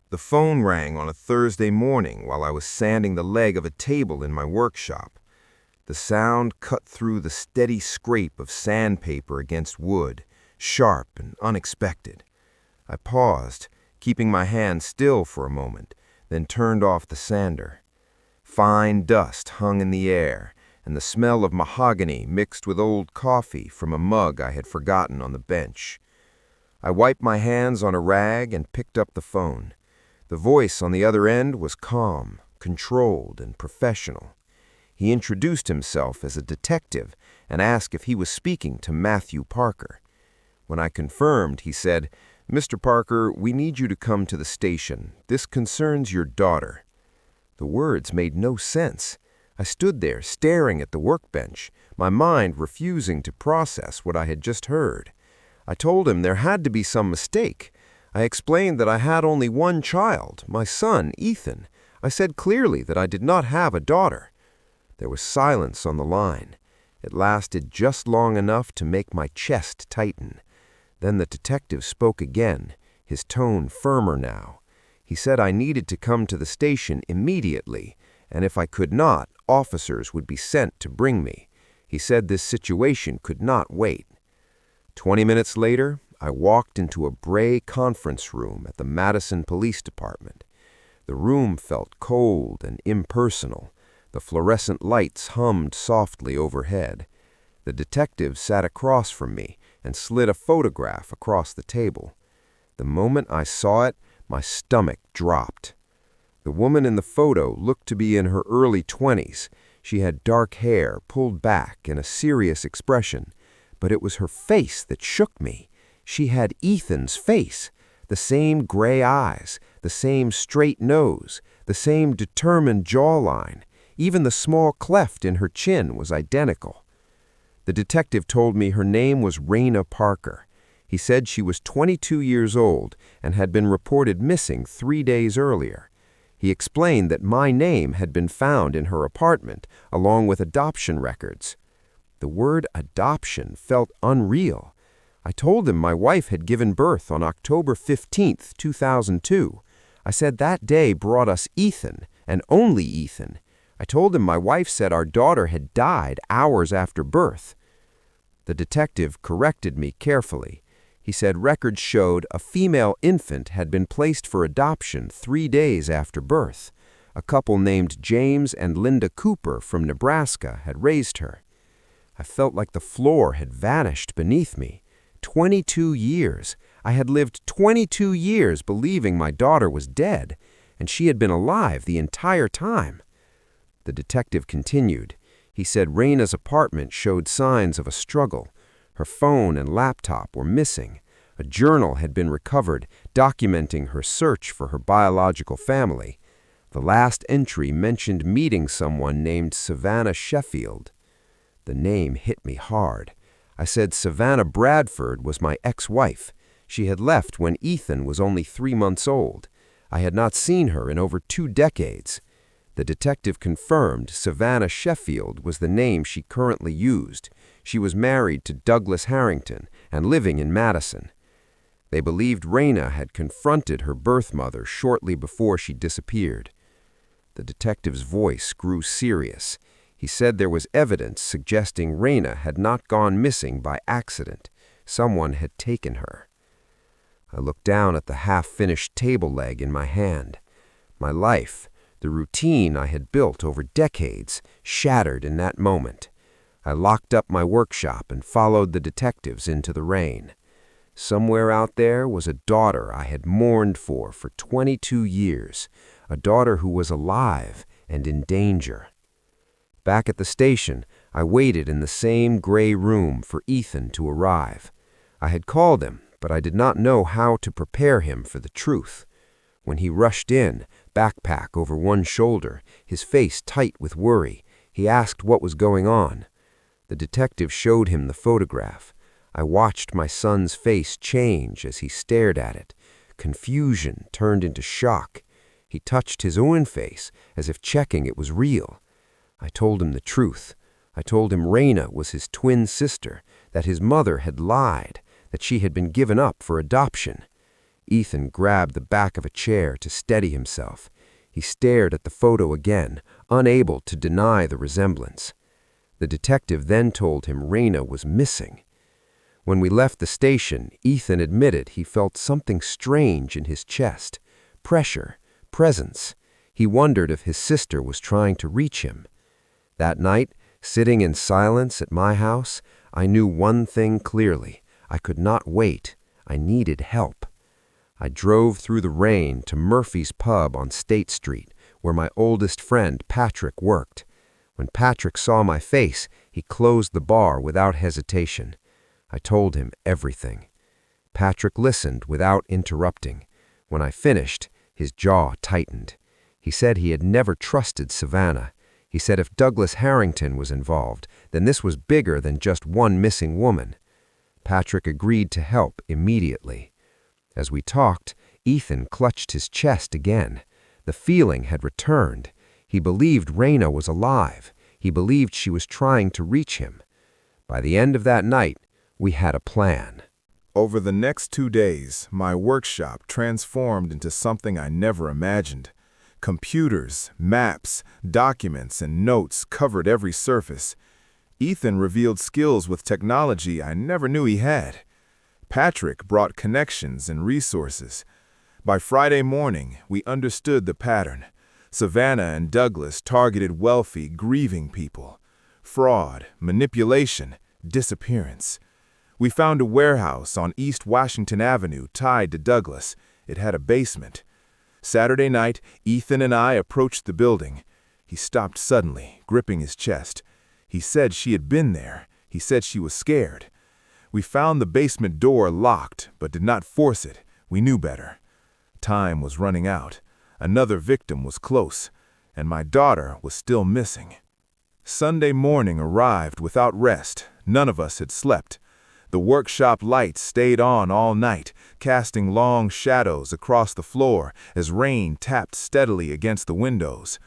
The phone rang on a Thursday morning while I was sanding the leg of a table in my workshop. The sound cut through the steady scrape of sandpaper against wood, sharp and unexpected. I paused, keeping my hand still for a moment, then turned off the sander. Fine dust hung in the air, and the smell of mahogany mixed with old coffee from a mug I had forgotten on the bench. I wiped my hands on a rag and picked up the phone. The voice on the other end was calm, controlled, and professional. He introduced himself as a detective and asked if he was speaking to Matthew Parker. When I confirmed, he said, "Mr. Parker, we need you to come to the station. This concerns your daughter." The words made no sense. I stood there staring at the workbench, my mind refusing to process what I had just heard. I told him there had to be some mistake. I explained that I had only one child, my son, Ethan. I said clearly that I did not have a daughter. There was silence on the line. It lasted just long enough to make my chest tighten. Then the detective spoke again, his tone firmer now. He said I needed to come to the station immediately, and if I could not, officers would be sent to bring me. He said this situation could not wait. 20 minutes later, I walked into a Bray conference room at the Madison Police Department. The room felt cold and impersonal. The fluorescent lights hummed softly overhead. The detective sat across from me and slid a photograph across the table. The moment I saw it, my stomach dropped. The woman in the photo looked to be in her early 20s. She had dark hair pulled back and a serious expression, but it was her face that shook me. She had Ethan's face, the same gray eyes, the same straight nose, the same determined jawline. Even the small cleft in her chin was identical. The detective told me her name was Raina Parker. He said she was 22 years old and had been reported missing 3 days earlier. He explained that my name had been found in her apartment, along with adoption records. The word adoption felt unreal. I told him my wife had given birth on October 15, 2002. I said that day brought us Ethan, and only Ethan. I told him my wife said our daughter had died hours after birth. The detective corrected me carefully. He said records showed a female infant had been placed for adoption 3 days after birth. A couple named James and Linda Cooper from Nebraska had raised her. I felt like the floor had vanished beneath me. 22 years. I had lived 22 years believing my daughter was dead, and she had been alive the entire time. The detective continued. He said Raina's apartment showed signs of a struggle. Her phone and laptop were missing. A journal had been recovered documenting her search for her biological family. The last entry mentioned meeting someone named Savannah Sheffield. The name hit me hard. I said Savannah Bradford was my ex-wife. She had left when Ethan was only 3 months old. I had not seen her in over 2 decades. The detective confirmed Savannah Sheffield was the name she currently used. She was married to Douglas Harrington and living in Madison. They believed Raina had confronted her birth mother shortly before she disappeared. The detective's voice grew serious. He said there was evidence suggesting Raina had not gone missing by accident. Someone had taken her. I looked down at the half-finished table leg in my hand. My life, the routine I had built over decades, shattered in that moment. I locked up my workshop and followed the detectives into the rain. Somewhere out there was a daughter I had mourned for 22 years, a daughter who was alive and in danger. Back at the station, I waited in the same gray room for Ethan to arrive. I had called him, but I did not know how to prepare him for the truth. When he rushed in, backpack over one shoulder, his face tight with worry, he asked what was going on. The detective showed him the photograph. I watched my son's face change as he stared at it. Confusion turned into shock. He touched his own face as if checking it was real. I told him the truth. I told him Raina was his twin sister, that his mother had lied, that she had been given up for adoption. Ethan grabbed the back of a chair to steady himself. He stared at the photo again, unable to deny the resemblance. The detective then told him Raina was missing. When we left the station, Ethan admitted he felt something strange in his chest. Pressure, presence. He wondered if his sister was trying to reach him. That night, sitting in silence at my house, I knew one thing clearly. I could not wait. I needed help. I drove through the rain to Murphy's Pub on State Street, where my oldest friend Patrick worked. When Patrick saw my face, he closed the bar without hesitation. I told him everything. Patrick listened without interrupting. When I finished, his jaw tightened. He said he had never trusted Savannah. He said if Douglas Harrington was involved, then this was bigger than just one missing woman. Patrick agreed to help immediately. As we talked, Ethan clutched his chest again. The feeling had returned. He believed Raina was alive. He believed she was trying to reach him. By the end of that night, we had a plan. Over the next 2 days, my workshop transformed into something I never imagined. Computers, maps, documents, and notes covered every surface. Ethan revealed skills with technology I never knew he had. Patrick brought connections and resources. By Friday morning, we understood the pattern. Savannah and Douglas targeted wealthy, grieving people. Fraud, manipulation, disappearance. We found a warehouse on East Washington Avenue tied to Douglas. It had a basement. Saturday night, Ethan and I approached the building. He stopped suddenly, gripping his chest. He said she had been there. He said she was scared. We found the basement door locked, but did not force it. We knew better. Time was running out. Another victim was close, and my daughter was still missing. Sunday morning arrived without rest. None of us had slept. The workshop lights stayed on all night, casting long shadows across the floor as rain tapped steadily against the windows.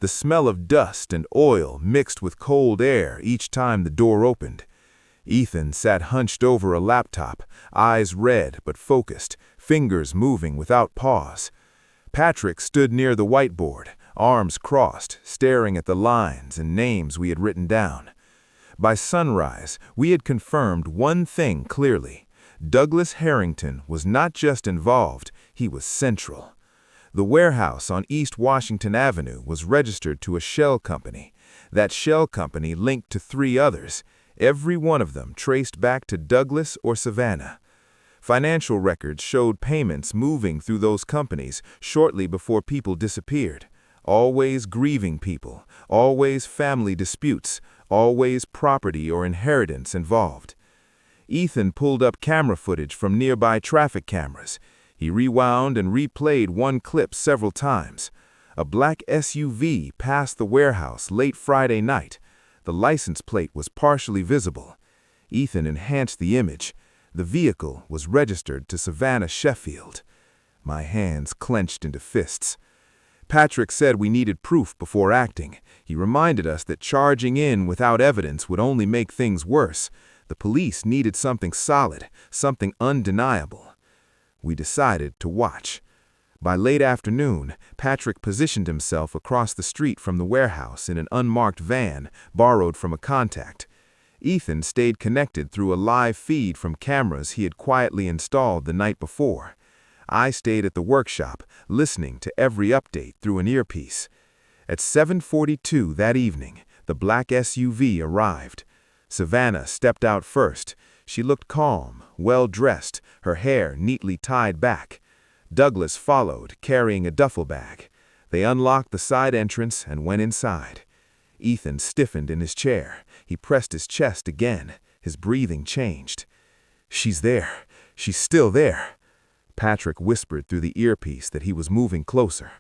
The smell of dust and oil mixed with cold air each time the door opened. Ethan sat hunched over a laptop, eyes red but focused, fingers moving without pause. Patrick stood near the whiteboard, arms crossed, staring at the lines and names we had written down. By sunrise, we had confirmed one thing clearly. Douglas Harrington was not just involved, he was central. The warehouse on East Washington Avenue was registered to a shell company. That shell company linked to 3 others, every one of them traced back to Douglas or Savannah. Financial records showed payments moving through those companies shortly before people disappeared. Always grieving people, always family disputes, always property or inheritance involved. Ethan pulled up camera footage from nearby traffic cameras. He rewound and replayed one clip several times. A black SUV passed the warehouse late Friday night. The license plate was partially visible. Ethan enhanced the image. The vehicle was registered to Savannah Sheffield. My hands clenched into fists. Patrick said we needed proof before acting. He reminded us that charging in without evidence would only make things worse. The police needed something solid, something undeniable. We decided to watch. By late afternoon, Patrick positioned himself across the street from the warehouse in an unmarked van borrowed from a contact. Ethan stayed connected through a live feed from cameras he had quietly installed the night before. I stayed at the workshop, listening to every update through an earpiece. At 7:42 that evening, the black SUV arrived. Savannah stepped out first. She looked calm, well-dressed, her hair neatly tied back. Douglas followed, carrying a duffel bag. They unlocked the side entrance and went inside. Ethan stiffened in his chair. He pressed his chest again. His breathing changed. "She's there. She's still there." Patrick whispered through the earpiece that he was moving closer.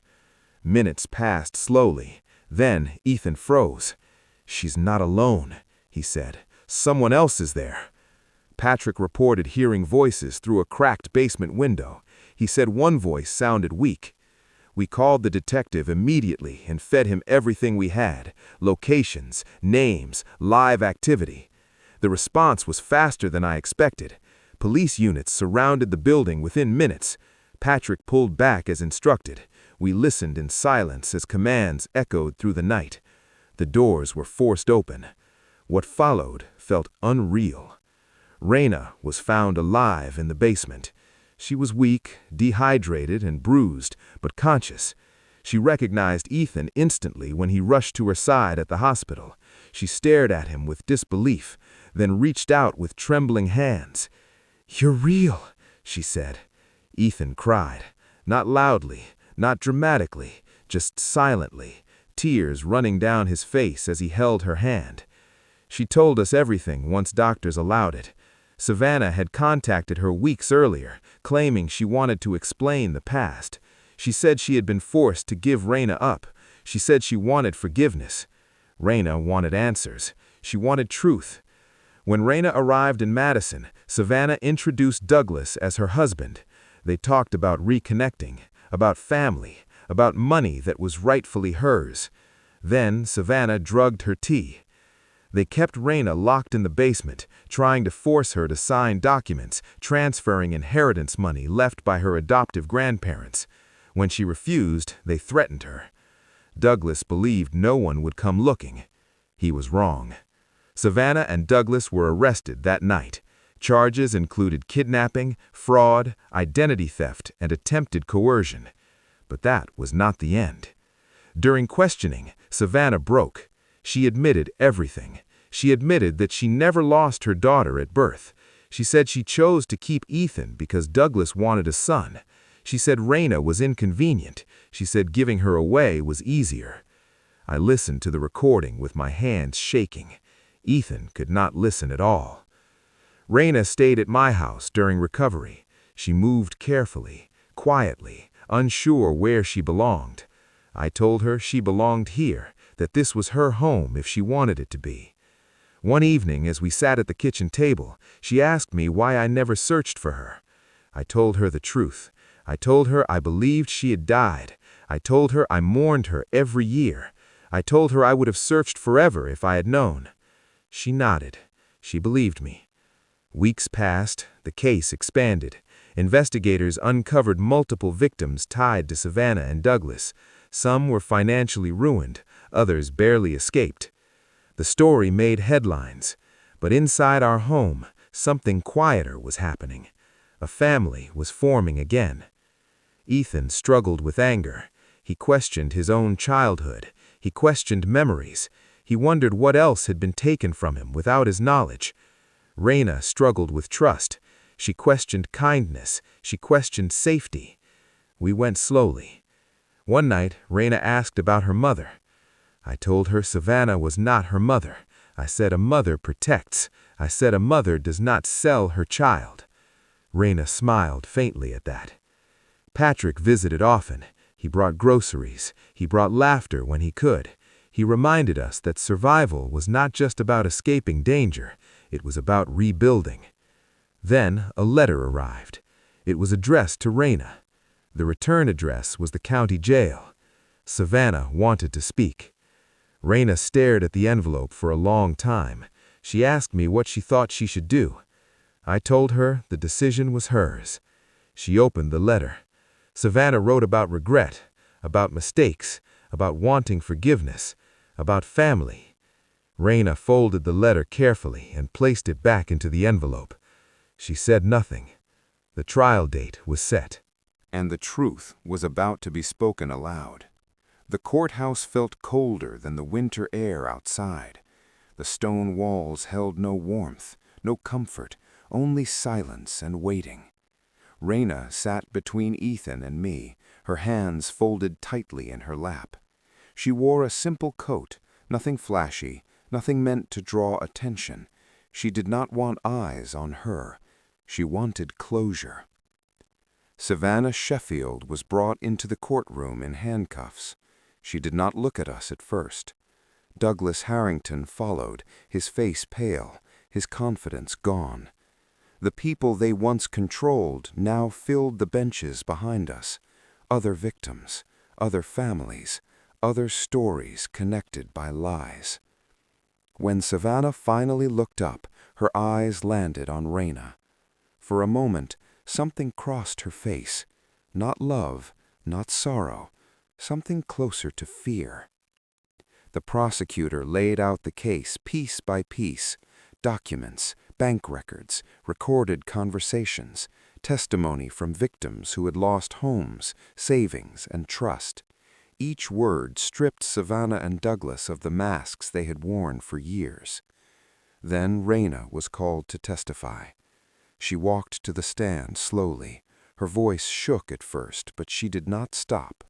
Minutes passed slowly. Then Ethan froze. "She's not alone," he said. "Someone else is there." Patrick reported hearing voices through a cracked basement window. He said one voice sounded weak. We called the detective immediately and fed him everything we had: locations, names, live activity. The response was faster than I expected. Police units surrounded the building within minutes. Patrick pulled back as instructed. We listened in silence as commands echoed through the night. The doors were forced open. What followed felt unreal. Raina was found alive in the basement. She was weak, dehydrated, and bruised, but conscious. She recognized Ethan instantly when he rushed to her side at the hospital. She stared at him with disbelief, then reached out with trembling hands. "You're real," she said. Ethan cried, not loudly, not dramatically, just silently, tears running down his face as he held her hand. She told us everything once doctors allowed it. Savannah had contacted her weeks earlier, claiming she wanted to explain the past. She said she had been forced to give Raina up. She said she wanted forgiveness. Raina wanted answers. She wanted truth. When Raina arrived in Madison, Savannah introduced Douglas as her husband. They talked about reconnecting, about family, about money that was rightfully hers. Then Savannah drugged her tea. They kept Raina locked in the basement, trying to force her to sign documents transferring inheritance money left by her adoptive grandparents. When she refused, they threatened her. Douglas believed no one would come looking. He was wrong. Savannah and Douglas were arrested that night. Charges included kidnapping, fraud, identity theft, and attempted coercion. But that was not the end. During questioning, Savannah broke. She admitted everything. She admitted that she never lost her daughter at birth. She said she chose to keep Ethan because Douglas wanted a son. She said Raina was inconvenient. She said giving her away was easier. I listened to the recording with my hands shaking. Ethan could not listen at all. Raina stayed at my house during recovery. She moved carefully, quietly, unsure where she belonged. I told her she belonged here, that this was her home if she wanted it to be. One evening, as we sat at the kitchen table, she asked me why I never searched for her. I told her the truth. I told her I believed she had died. I told her I mourned her every year. I told her I would have searched forever if I had known. She nodded. She believed me. Weeks passed. The case expanded. Investigators uncovered multiple victims tied to Savannah and Douglas. Some were financially ruined. Others barely escaped. The story made headlines. But inside our home, something quieter was happening. A family was forming again. Ethan struggled with anger. He questioned his own childhood. He questioned memories. He wondered what else had been taken from him without his knowledge. Raina struggled with trust. She questioned kindness. She questioned safety. We went slowly. One night, Raina asked about her mother. I told her Savannah was not her mother. I said a mother protects. I said a mother does not sell her child. Raina smiled faintly at that. Patrick visited often. He brought groceries. He brought laughter when he could. He reminded us that survival was not just about escaping danger. It was about rebuilding. Then a letter arrived. It was addressed to Raina. The return address was the county jail. Savannah wanted to speak. Raina stared at the envelope for a long time. She asked me what she thought she should do. I told her the decision was hers. She opened the letter. Savannah wrote about regret, about mistakes, about wanting forgiveness, about family. Raina folded the letter carefully and placed it back into the envelope. She said nothing. The trial date was set. And the truth was about to be spoken aloud. The courthouse felt colder than the winter air outside. The stone walls held no warmth, no comfort, only silence and waiting. Raina sat between Ethan and me, her hands folded tightly in her lap. She wore a simple coat, nothing flashy, nothing meant to draw attention. She did not want eyes on her. She wanted closure. Savannah Sheffield was brought into the courtroom in handcuffs. She did not look at us at first. Douglas Harrington followed, his face pale, his confidence gone. The people they once controlled now filled the benches behind us. Other victims, other families, other stories connected by lies. When Savannah finally looked up, her eyes landed on Raina. For a moment, something crossed her face. not love, not sorrow, something closer to fear. The prosecutor laid out the case piece by piece: documents, bank records, recorded conversations, testimony from victims who had lost homes, savings, and trust. Each word stripped Savannah and Douglas of the masks they had worn for years. Then Raina was called to testify. She walked to the stand slowly. Her voice shook at first, but she did not stop.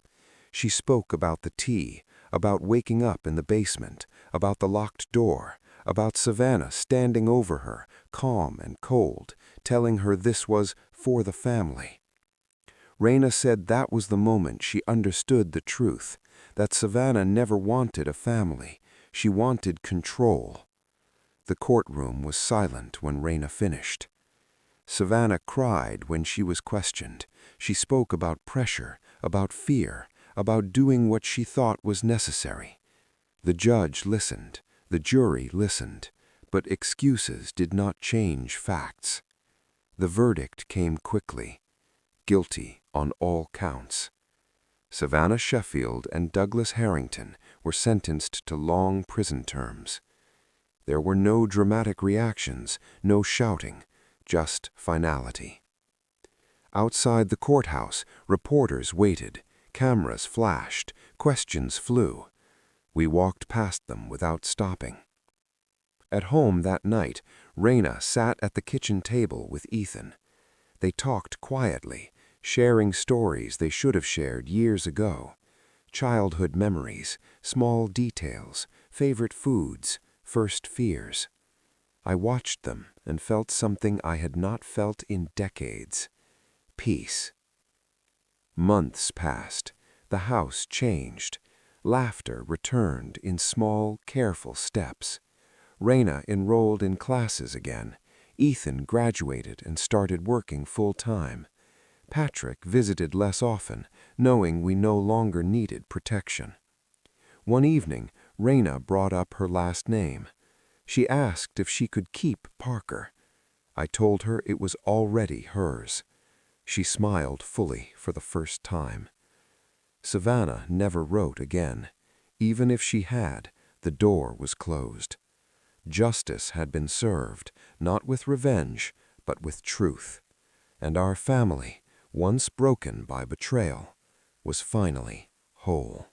She spoke about the tea, about waking up in the basement, about the locked door, about Savannah standing over her, calm and cold, telling her this was for the family. Raina said that was the moment she understood the truth, that Savannah never wanted a family. She wanted control. The courtroom was silent when Raina finished. Savannah cried when she was questioned. She spoke about pressure, about fear, about doing what she thought was necessary. The judge listened, the jury listened, but excuses did not change facts. The verdict came quickly: guilty on all counts. Savannah Sheffield and Douglas Harrington were sentenced to long prison terms. There were no dramatic reactions, no shouting, just finality. Outside the courthouse, reporters waited, cameras flashed, questions flew. We walked past them without stopping. At home that night, Raina sat at the kitchen table with Ethan. They talked quietly, sharing stories they should have shared years ago. Childhood memories, small details, favorite foods, first fears. I watched them and felt something I had not felt in decades: peace. Months passed. The house changed. Laughter returned in small, careful steps. Raina enrolled in classes again. Ethan graduated and started working full-time. Patrick visited less often, knowing we no longer needed protection. One evening, Raina brought up her last name. She asked if she could keep Parker. I told her it was already hers. She smiled fully for the first time. Savannah never wrote again. Even if she had, the door was closed. Justice had been served, not with revenge, but with truth. And our family, once broken by betrayal, was finally whole.